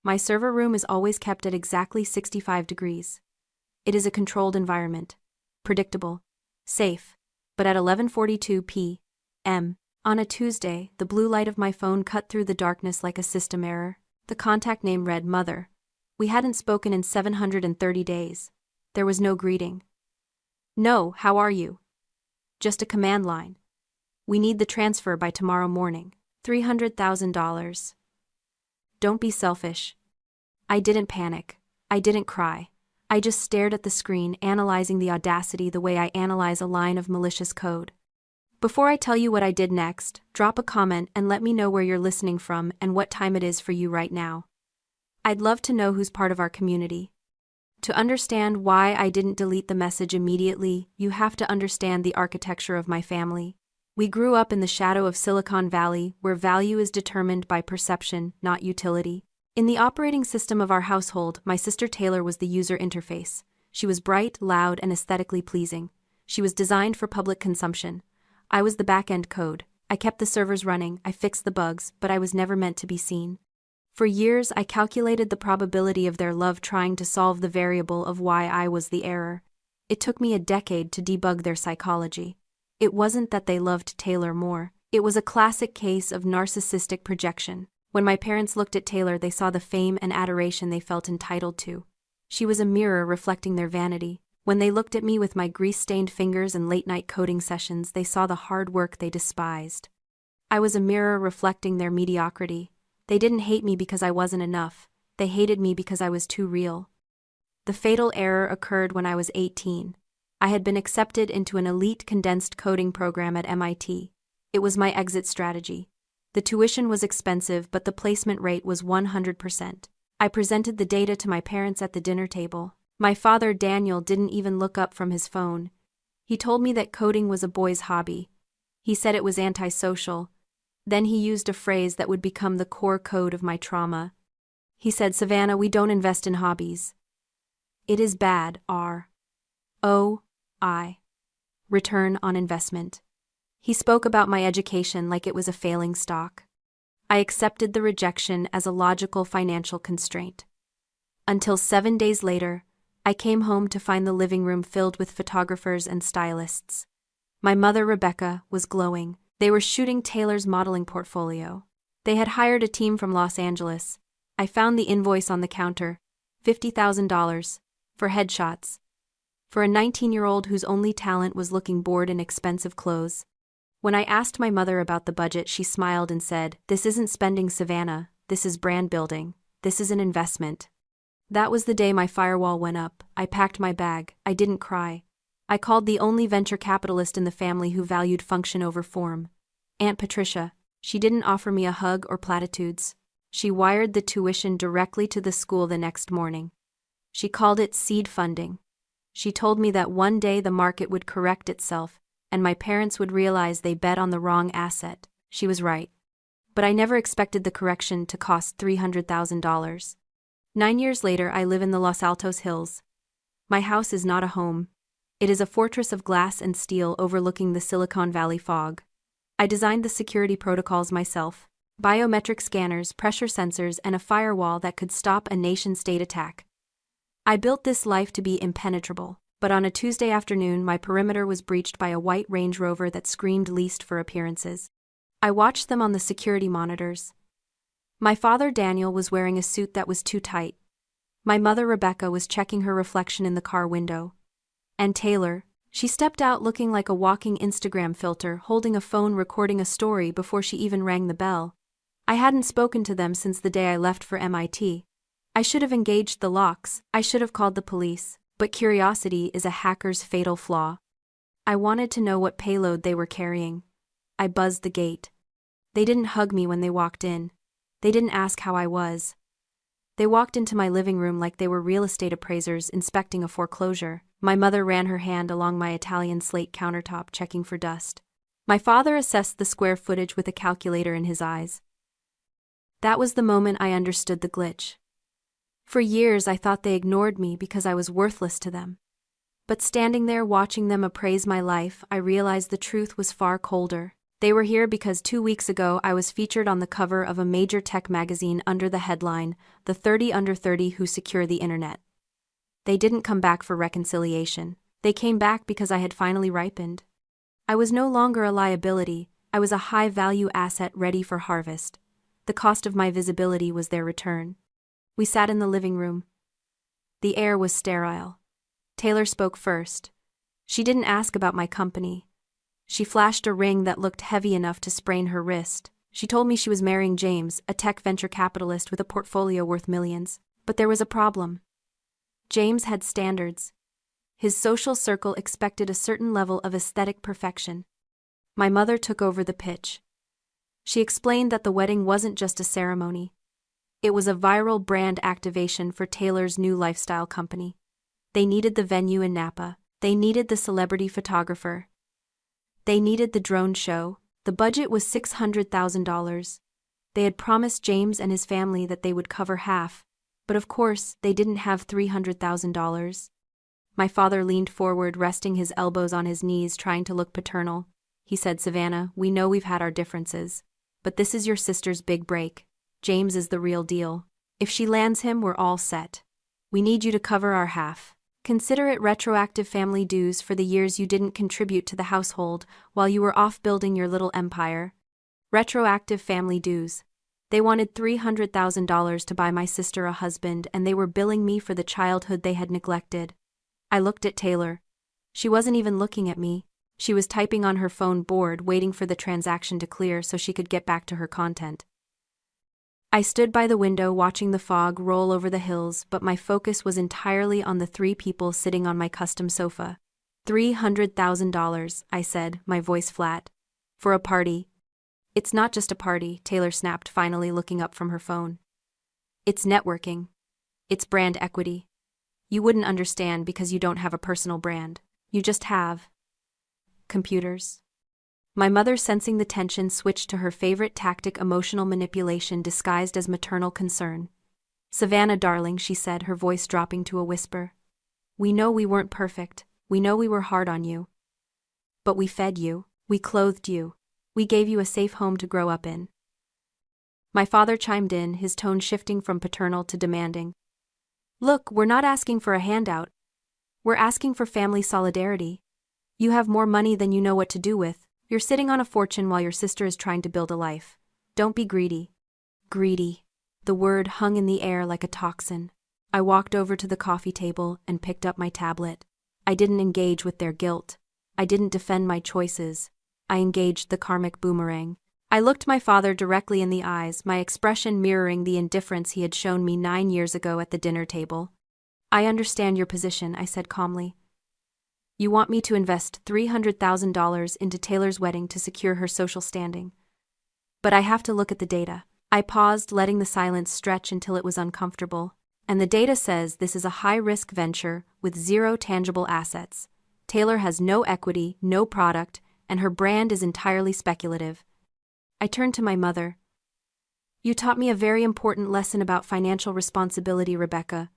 My server room is always kept at exactly 65 degrees. It is a controlled environment. Predictable. Safe. But at 11:42 p.m. on a Tuesday, the blue light of my phone cut through the darkness like a system error. The contact name read Mother. We hadn't spoken in 730 days. There was no greeting. No, how are you? Just a command line. We need the transfer by tomorrow morning. $300,000. Don't be selfish. I didn't panic. I didn't cry. I just stared at the screen, analyzing the audacity the way I analyze a line of malicious code. Before I tell you what I did next, drop a comment and let me know where you're listening from and what time it is for you right now. I'd love to know who's part of our community. To understand why I didn't delete the message immediately, you have to understand the architecture of my family. We grew up in the shadow of Silicon Valley, where value is determined by perception, not utility. In the operating system of our household, my sister Taylor was the user interface. She was bright, loud, and aesthetically pleasing. She was designed for public consumption. I was the back-end code. I kept the servers running, I fixed the bugs, but I was never meant to be seen. For years, I calculated the probability of their love trying to solve the variable of why I was the error. It took me a decade to debug their psychology. It wasn't that they loved Taylor more. It was a classic case of narcissistic projection. When my parents looked at Taylor, they saw the fame and adoration they felt entitled to. She was a mirror reflecting their vanity. When they looked at me with my grease-stained fingers and late-night coding sessions, they saw the hard work they despised. I was a mirror reflecting their mediocrity. They didn't hate me because I wasn't enough. They hated me because I was too real. The fatal error occurred when I was 18. I had been accepted into an elite condensed coding program at MIT. It was my exit strategy. The tuition was expensive, but the placement rate was 100%. I presented the data to my parents at the dinner table. My father, Daniel, didn't even look up from his phone. He told me that coding was a boy's hobby. He said it was antisocial. Then he used a phrase that would become the core code of my trauma. He said, "Savannah, we don't invest in hobbies. It is bad, ROI. Return on investment." He spoke about my education like it was a failing stock. I accepted the rejection as a logical financial constraint. Until 7 days later, I came home to find the living room filled with photographers and stylists. My mother, Rebecca, was glowing. They were shooting Taylor's modeling portfolio. They had hired a team from Los Angeles. I found the invoice on the counter, $50,000, for headshots. For a 19-year-old whose only talent was looking bored in expensive clothes. When I asked my mother about the budget, she smiled and said, "This isn't spending, Savannah. This is brand building. This is an investment." That was the day my firewall went up. I packed my bag. I didn't cry. I called the only venture capitalist in the family who valued function over form. Aunt Patricia. She didn't offer me a hug or platitudes. She wired the tuition directly to the school the next morning. She called it seed funding. She told me that one day the market would correct itself, and my parents would realize they bet on the wrong asset. She was right. But I never expected the correction to cost $300,000. 9 years later, I live in the Los Altos Hills. My house is not a home. It is a fortress of glass and steel overlooking the Silicon Valley fog. I designed the security protocols myself. Biometric scanners, pressure sensors, and a firewall that could stop a nation-state attack. I built this life to be impenetrable, but on a Tuesday afternoon my perimeter was breached by a white Range Rover that screamed leased for appearances. I watched them on the security monitors. My father, Daniel, was wearing a suit that was too tight. My mother, Rebecca, was checking her reflection in the car window. And Taylor, she stepped out looking like a walking Instagram filter, holding a phone recording a story before she even rang the bell. I hadn't spoken to them since the day I left for MIT. I should have engaged the locks, I should have called the police, but curiosity is a hacker's fatal flaw. I wanted to know what payload they were carrying. I buzzed the gate. They didn't hug me when they walked in. They didn't ask how I was. They walked into my living room like they were real estate appraisers inspecting a foreclosure. My mother ran her hand along my Italian slate countertop, checking for dust. My father assessed the square footage with a calculator in his eyes. That was the moment I understood the glitch. For years I thought they ignored me because I was worthless to them. But standing there watching them appraise my life, I realized the truth was far colder. They were here because 2 weeks ago I was featured on the cover of a major tech magazine under the headline, "The 30 Under 30 Who Secure the Internet." They didn't come back for reconciliation. They came back because I had finally ripened. I was no longer a liability, I was a high-value asset ready for harvest. The cost of my visibility was their return. We sat in the living room. The air was sterile. Taylor spoke first. She didn't ask about my company. She flashed a ring that looked heavy enough to sprain her wrist. She told me she was marrying James, a tech venture capitalist with a portfolio worth millions. But there was a problem. James had standards. His social circle expected a certain level of aesthetic perfection. My mother took over the pitch. She explained that the wedding wasn't just a ceremony. It was a viral brand activation for Taylor's new lifestyle company. They needed the venue in Napa. They needed the celebrity photographer. They needed the drone show. The budget was $600,000. They had promised James and his family that they would cover half, but of course, they didn't have $300,000. My father leaned forward, resting his elbows on his knees, trying to look paternal. He said, "Savannah, we know we've had our differences, but this is your sister's big break. James is the real deal. If she lands him, we're all set. We need you to cover our half. Consider it retroactive family dues for the years you didn't contribute to the household while you were off building your little empire." Retroactive family dues. They wanted $300,000 to buy my sister a husband, and they were billing me for the childhood they had neglected. I looked at Taylor. She wasn't even looking at me. She was typing on her phone, bored, waiting for the transaction to clear so she could get back to her content. I stood by the window watching the fog roll over the hills, but my focus was entirely on the 3 people sitting on my custom sofa. $300,000, I said, my voice flat. For a party. It's not just a party, Taylor snapped, finally looking up from her phone. It's networking. It's brand equity. You wouldn't understand because you don't have a personal brand. You just have computers. My mother, sensing the tension, switched to her favorite tactic, emotional manipulation disguised as maternal concern. "Savannah, darling," she said, her voice dropping to a whisper. "We know we weren't perfect. We know we were hard on you. But we fed you. We clothed you. We gave you a safe home to grow up in." My father chimed in, his tone shifting from paternal to demanding. "Look, we're not asking for a handout. We're asking for family solidarity. You have more money than you know what to do with. You're sitting on a fortune while your sister is trying to build a life. Don't be greedy." Greedy. The word hung in the air like a toxin. I walked over to the coffee table and picked up my tablet. I didn't engage with their guilt. I didn't defend my choices. I engaged the karmic boomerang. I looked my father directly in the eyes, my expression mirroring the indifference he had shown me 9 years ago at the dinner table. "I understand your position," I said calmly. "You want me to invest $300,000 into Taylor's wedding to secure her social standing. But I have to look at the data." I paused, letting the silence stretch until it was uncomfortable. "And the data says this is a high-risk venture with 0 tangible assets. Taylor has no equity, no product, and her brand is entirely speculative." I turned to my mother. "You taught me a very important lesson about financial responsibility, Rebecca.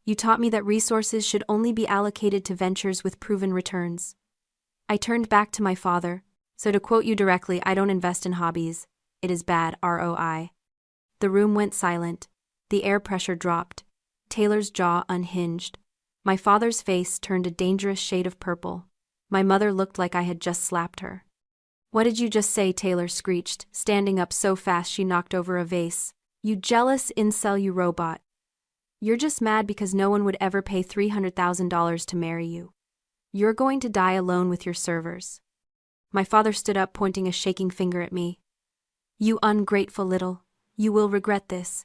You taught me that resources should only be allocated to ventures with proven returns." I turned back to my father. "So to quote you directly, I don't invest in hobbies. It is bad ROI." The room went silent. The air pressure dropped. Taylor's jaw unhinged. My father's face turned a dangerous shade of purple. My mother looked like I had just slapped her. "What did you just say?" Taylor screeched, standing up so fast she knocked over a vase. "You jealous incel, you robot. You're just mad because no one would ever pay $300,000 to marry you. You're going to die alone with your servers." My father stood up, pointing a shaking finger at me. "You ungrateful little. You will regret this.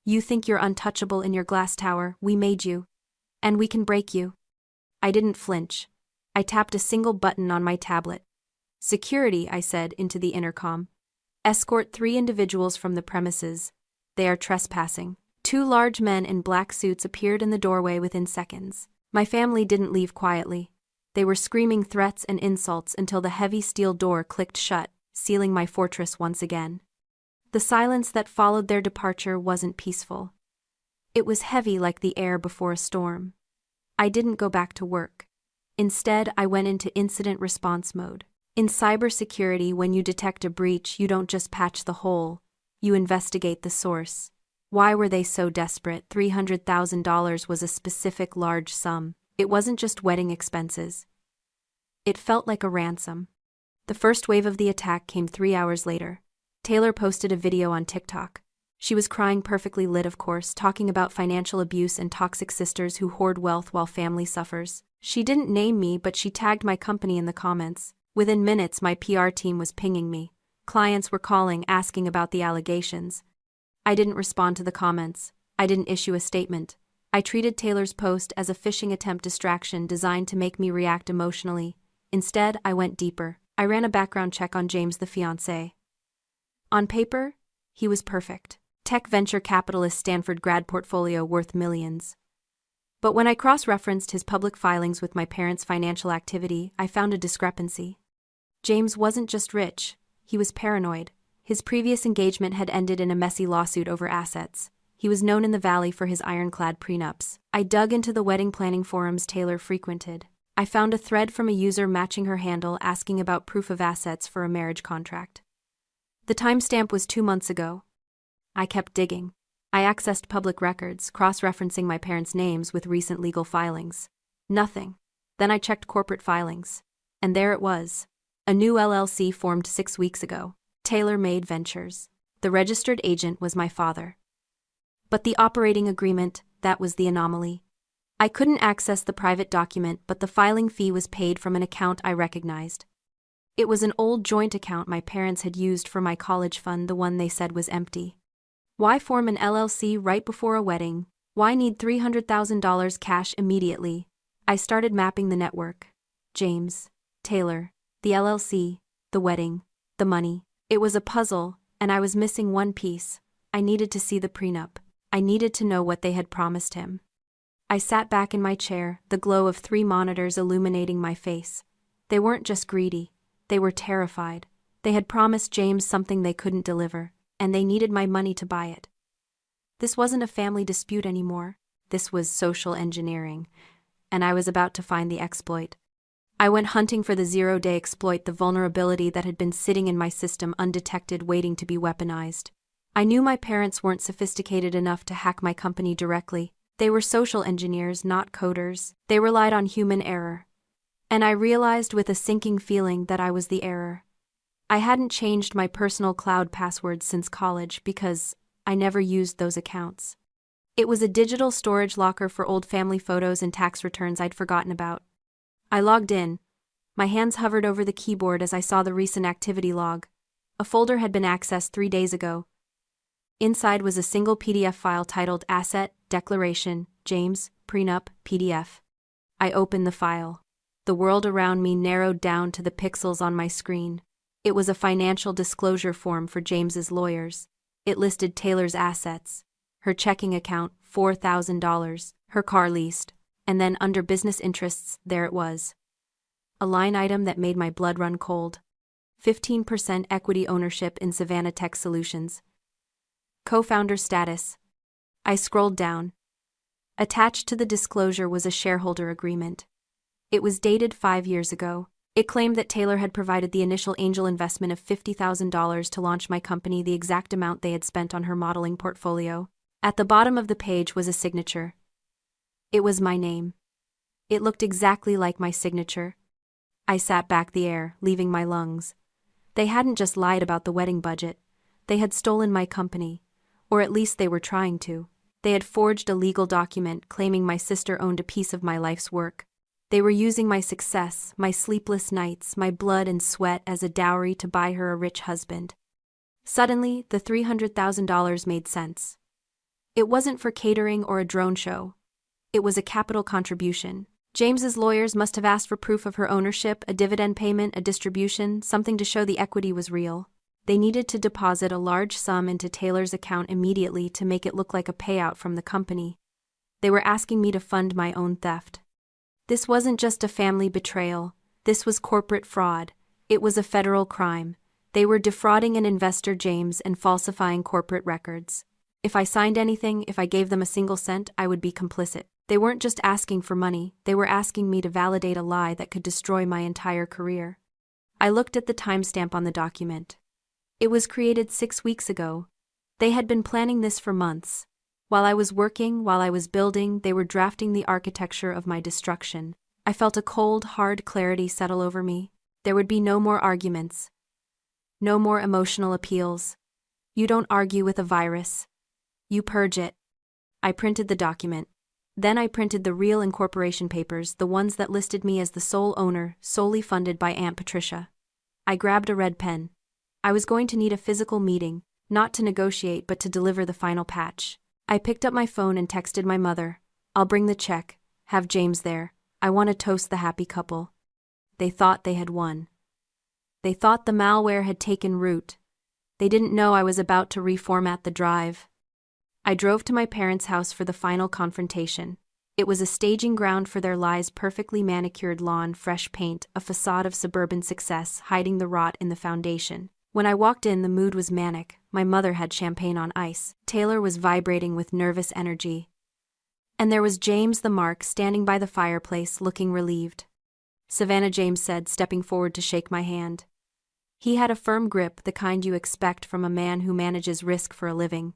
You think you're untouchable in your glass tower. We made you. And we can break you." I didn't flinch. I tapped a single button on my tablet. "Security," I said into the intercom. "Escort 3 individuals from the premises. They are trespassing." 2 large men in black suits appeared in the doorway within seconds. My family didn't leave quietly. They were screaming threats and insults until the heavy steel door clicked shut, sealing my fortress once again. The silence that followed their departure wasn't peaceful. It was heavy like the air before a storm. I didn't go back to work. Instead, I went into incident response mode. In cybersecurity, when you detect a breach, you don't just patch the hole, you investigate the source. Why were they so desperate? $300,000 was a specific large sum. It wasn't just wedding expenses. It felt like a ransom. The first wave of the attack came 3 hours later. Taylor posted a video on TikTok. She was crying, perfectly lit of course, talking about financial abuse and toxic sisters who hoard wealth while family suffers. She didn't name me, but she tagged my company in the comments. Within minutes, my PR team was pinging me. Clients were calling, asking about the allegations. I didn't respond to the comments. I didn't issue a statement. I treated Taylor's post as a phishing attempt distraction designed to make me react emotionally. Instead, I went deeper. I ran a background check on James, the fiancé. On paper, he was perfect. Tech venture capitalist, Stanford grad, portfolio worth millions. But when I cross-referenced his public filings with my parents' financial activity, I found a discrepancy. James wasn't just rich, he was paranoid. His previous engagement had ended in a messy lawsuit over assets. He was known in the Valley for his ironclad prenups. I dug into the wedding planning forums Taylor frequented. I found a thread from a user matching her handle asking about proof of assets for a marriage contract. The timestamp was 2 months ago. I kept digging. I accessed public records, cross-referencing my parents' names with recent legal filings. Nothing. Then I checked corporate filings. And there it was. A new LLC formed 6 weeks ago. Taylor Made Ventures. The registered agent was my father. But the operating agreement, that was the anomaly. I couldn't access the private document, but the filing fee was paid from an account I recognized. It was an old joint account my parents had used for my college fund, the one they said was empty. Why form an LLC right before a wedding? Why need $300,000 cash immediately? I started mapping the network. James, Taylor, the LLC, the wedding, the money. It was a puzzle, and I was missing one piece. I needed to see the prenup. I needed to know what they had promised him. I sat back in my chair, the glow of 3 monitors illuminating my face. They weren't just greedy. They were terrified. They had promised James something they couldn't deliver, and they needed my money to buy it. This wasn't a family dispute anymore. This was social engineering, and I was about to find the exploit. I went hunting for the zero-day exploit, the vulnerability that had been sitting in my system undetected, waiting to be weaponized. I knew my parents weren't sophisticated enough to hack my company directly. They were social engineers, not coders. They relied on human error. And I realized with a sinking feeling that I was the error. I hadn't changed my personal cloud passwords since college because I never used those accounts. It was a digital storage locker for old family photos and tax returns I'd forgotten about. I logged in. My hands hovered over the keyboard as I saw the recent activity log. A folder had been accessed 3 days ago. Inside was a single PDF file titled Asset Declaration, James, Prenup, PDF. I opened the file. The world around me narrowed down to the pixels on my screen. It was a financial disclosure form for James's lawyers. It listed Taylor's assets. Her checking account, $4,000, her car leased, and then under business interests, there it was. A line item that made my blood run cold. 15% equity ownership in Savannah Tech Solutions. Co-founder status. I scrolled down. Attached to the disclosure was a shareholder agreement. It was dated 5 years ago. It claimed that Taylor had provided the initial angel investment of $50,000 to launch my company, the exact amount they had spent on her modeling portfolio. At the bottom of the page was a signature. It was my name. It looked exactly like my signature. I sat back, the air leaving my lungs. They hadn't just lied about the wedding budget. They had stolen my company. Or at least they were trying to. They had forged a legal document claiming my sister owned a piece of my life's work. They were using my success, my sleepless nights, my blood and sweat as a dowry to buy her a rich husband. Suddenly, the $300,000 made sense. It wasn't for catering or a drone show. It was a capital contribution. James's lawyers must have asked for proof of her ownership, a dividend payment, a distribution, something to show the equity was real. They needed to deposit a large sum into Taylor's account immediately to make it look like a payout from the company. They were asking me to fund my own theft. This wasn't just a family betrayal. This was corporate fraud. It was a federal crime. They were defrauding an investor, James, and falsifying corporate records. If I signed anything, if I gave them a single cent, I would be complicit. They weren't just asking for money, they were asking me to validate a lie that could destroy my entire career. I looked at the timestamp on the document. It was created 6 weeks ago. They had been planning this for months. While I was working, while I was building, they were drafting the architecture of my destruction. I felt a cold, hard clarity settle over me. There would be no more arguments. No more emotional appeals. You don't argue with a virus. You purge it. I printed the document. Then I printed the real incorporation papers, the ones that listed me as the sole owner, solely funded by Aunt Patricia. I grabbed a red pen. I was going to need a physical meeting, not to negotiate but to deliver the final patch. I picked up my phone and texted my mother. I'll bring the check, have James there. I want to toast the happy couple. They thought they had won. They thought the malware had taken root. They didn't know I was about to reformat the drive. I drove to my parents' house for the final confrontation. It was a staging ground for their lies: perfectly manicured lawn, fresh paint, a facade of suburban success hiding the rot in the foundation. When I walked in, the mood was manic. My mother had champagne on ice. Taylor was vibrating with nervous energy. And there was James the Mark standing by the fireplace, looking relieved. "Savannah," James said, stepping forward to shake my hand. He had a firm grip, the kind you expect from a man who manages risk for a living.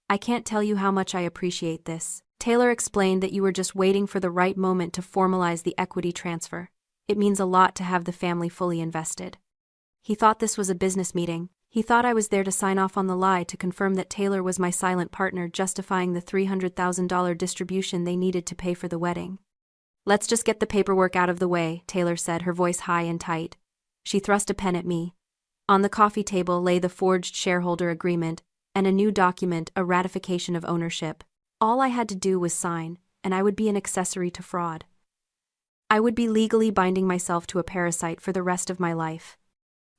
"I can't tell you how much I appreciate this." Taylor explained that you were just waiting for the right moment to formalize the equity transfer. "It means a lot to have the family fully invested." He thought this was a business meeting. He thought I was there to sign off on the lie, to confirm that Taylor was my silent partner, justifying the $300,000 distribution they needed to pay for the wedding. "Let's just get the paperwork out of the way," Taylor said, her voice high and tight. She thrust a pen at me. On the coffee table lay the forged shareholder agreement, and a new document, a ratification of ownership. All I had to do was sign, and I would be an accessory to fraud. I would be legally binding myself to a parasite for the rest of my life.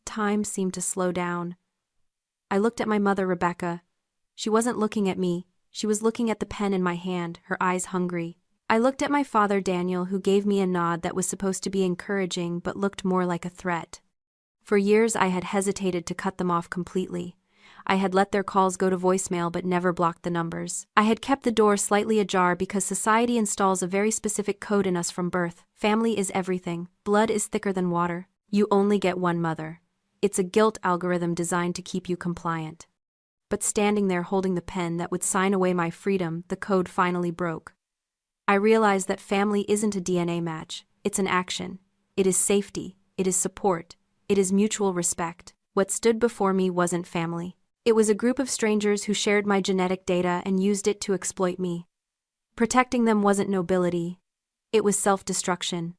Time seemed to slow down. I looked at my mother, Rebecca. She wasn't looking at me, she was looking at the pen in my hand, her eyes hungry. I looked at my father, Daniel, who gave me a nod that was supposed to be encouraging but looked more like a threat. For years I had hesitated to cut them off completely. I had let their calls go to voicemail but never blocked the numbers. I had kept the door slightly ajar because society installs a very specific code in us from birth. Family is everything. Blood is thicker than water. You only get one mother. It's a guilt algorithm designed to keep you compliant. But standing there holding the pen that would sign away my freedom, the code finally broke. I realized that family isn't a DNA match. It's an action. It is safety. It is support. It is mutual respect. What stood before me wasn't family. It was a group of strangers who shared my genetic data and used it to exploit me. Protecting them wasn't nobility. It was self-destruction.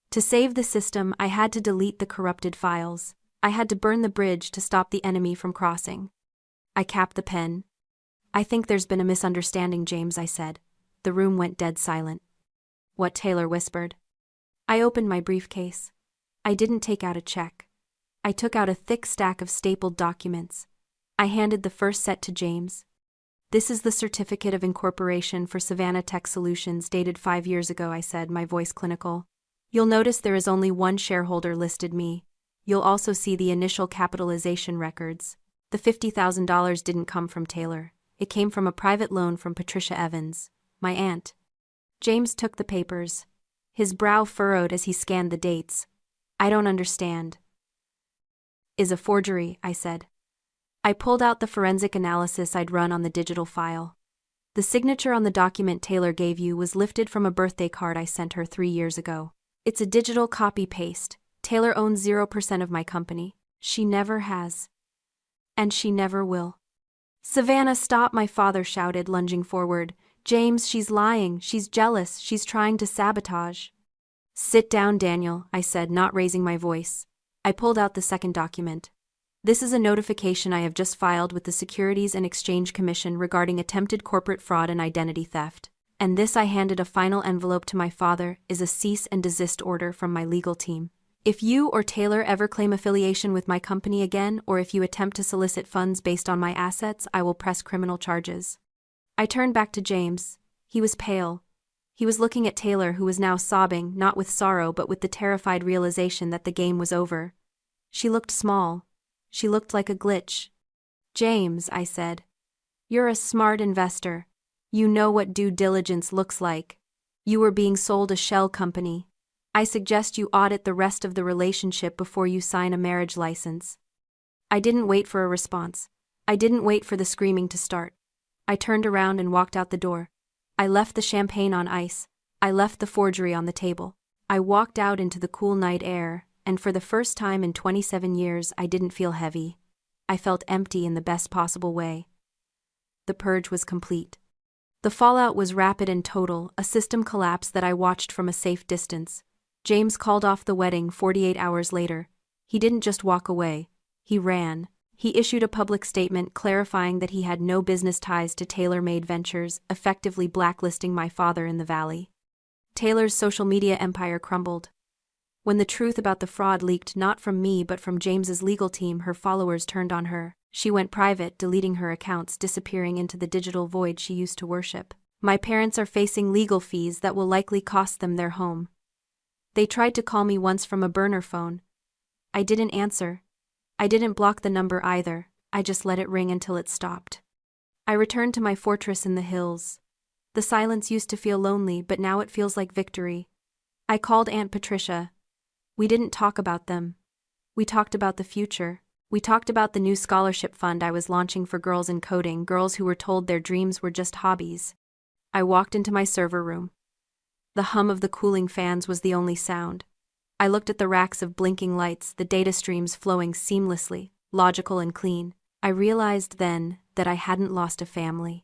To save the system, I had to delete the corrupted files. I had to burn the bridge to stop the enemy from crossing. I capped the pen. "I think there's been a misunderstanding, James," I said. The room went dead silent. "What?" Taylor whispered. I opened my briefcase. I didn't take out a check. I took out a thick stack of stapled documents. I handed the first set to James. "This is the certificate of incorporation for Savannah Tech Solutions, dated 5 years ago," I said, my voice clinical. "You'll notice there is only one shareholder listed, me. You'll also see the initial capitalization records. The $50,000 didn't come from Taylor. It came from a private loan from Patricia Evans, my aunt." James took the papers. His brow furrowed as he scanned the dates. "I don't understand." "Is a forgery," I said. I pulled out the forensic analysis I'd run on the digital file. The signature on the document Taylor gave you was lifted from a birthday card I sent her 3 years ago. It's a digital copy-paste. Taylor owns 0% of my company. She never has. And she never will. "Savannah, stop!" my father shouted, lunging forward. "James, she's lying. She's jealous. She's trying to sabotage." "Sit down, Daniel," I said, not raising my voice. I pulled out the second document. "This is a notification I have just filed with the Securities and Exchange Commission regarding attempted corporate fraud and identity theft. And this," I handed a final envelope to my father, "is a cease and desist order from my legal team. If you or Taylor ever claim affiliation with my company again, or if you attempt to solicit funds based on my assets, I will press criminal charges." I turned back to James. He was pale. He was looking at Taylor, who was now sobbing, not with sorrow but with the terrified realization that the game was over. She looked small. She looked like a glitch. "James," I said, "you're a smart investor. You know what due diligence looks like. You were being sold a shell company. I suggest you audit the rest of the relationship before you sign a marriage license. I didn't wait for a response. I didn't wait for the screaming to start. I turned around and walked out the door. I left the champagne on ice. I left the forgery on the table. I walked out into the cool night air, and for the first time in 27 years I didn't feel heavy. I felt empty in the best possible way. The purge was complete. The fallout was rapid and total, a system collapse that I watched from a safe distance. James called off the wedding 48 hours later. He didn't just walk away. He ran. He issued a public statement clarifying that he had no business ties to Taylor-Made Ventures, effectively blacklisting my father in the valley. Taylor's social media empire crumbled. When the truth about the fraud leaked not from me but from James's legal team, her followers turned on her. She went private, deleting her accounts, disappearing into the digital void she used to worship. My parents are facing legal fees that will likely cost them their home. They tried to call me once from a burner phone. I didn't answer. I didn't block the number either. I just let it ring until it stopped. I returned to my fortress in the hills. The silence used to feel lonely, but now it feels like victory. I called Aunt Patricia. We didn't talk about them. We talked about the future. We talked about the new scholarship fund I was launching for girls in coding, girls who were told their dreams were just hobbies. I walked into my server room. The hum of the cooling fans was the only sound. I looked at the racks of blinking lights, the data streams flowing seamlessly, logical and clean. I realized then that I hadn't lost a family.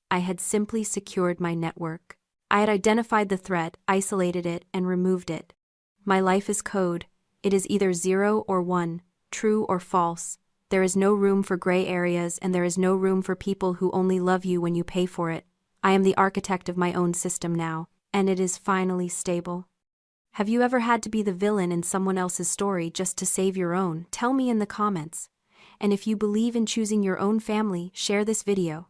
I had simply secured my network. I had identified the threat, isolated it, and removed it. My life is code. It is either 0 or 1, true or false. There is no room for gray areas, and there is no room for people who only love you when you pay for it. I am the architect of my own system now, and it is finally stable. Have you ever had to be the villain in someone else's story just to save your own? Tell me in the comments. And if you believe in choosing your own family, share this video.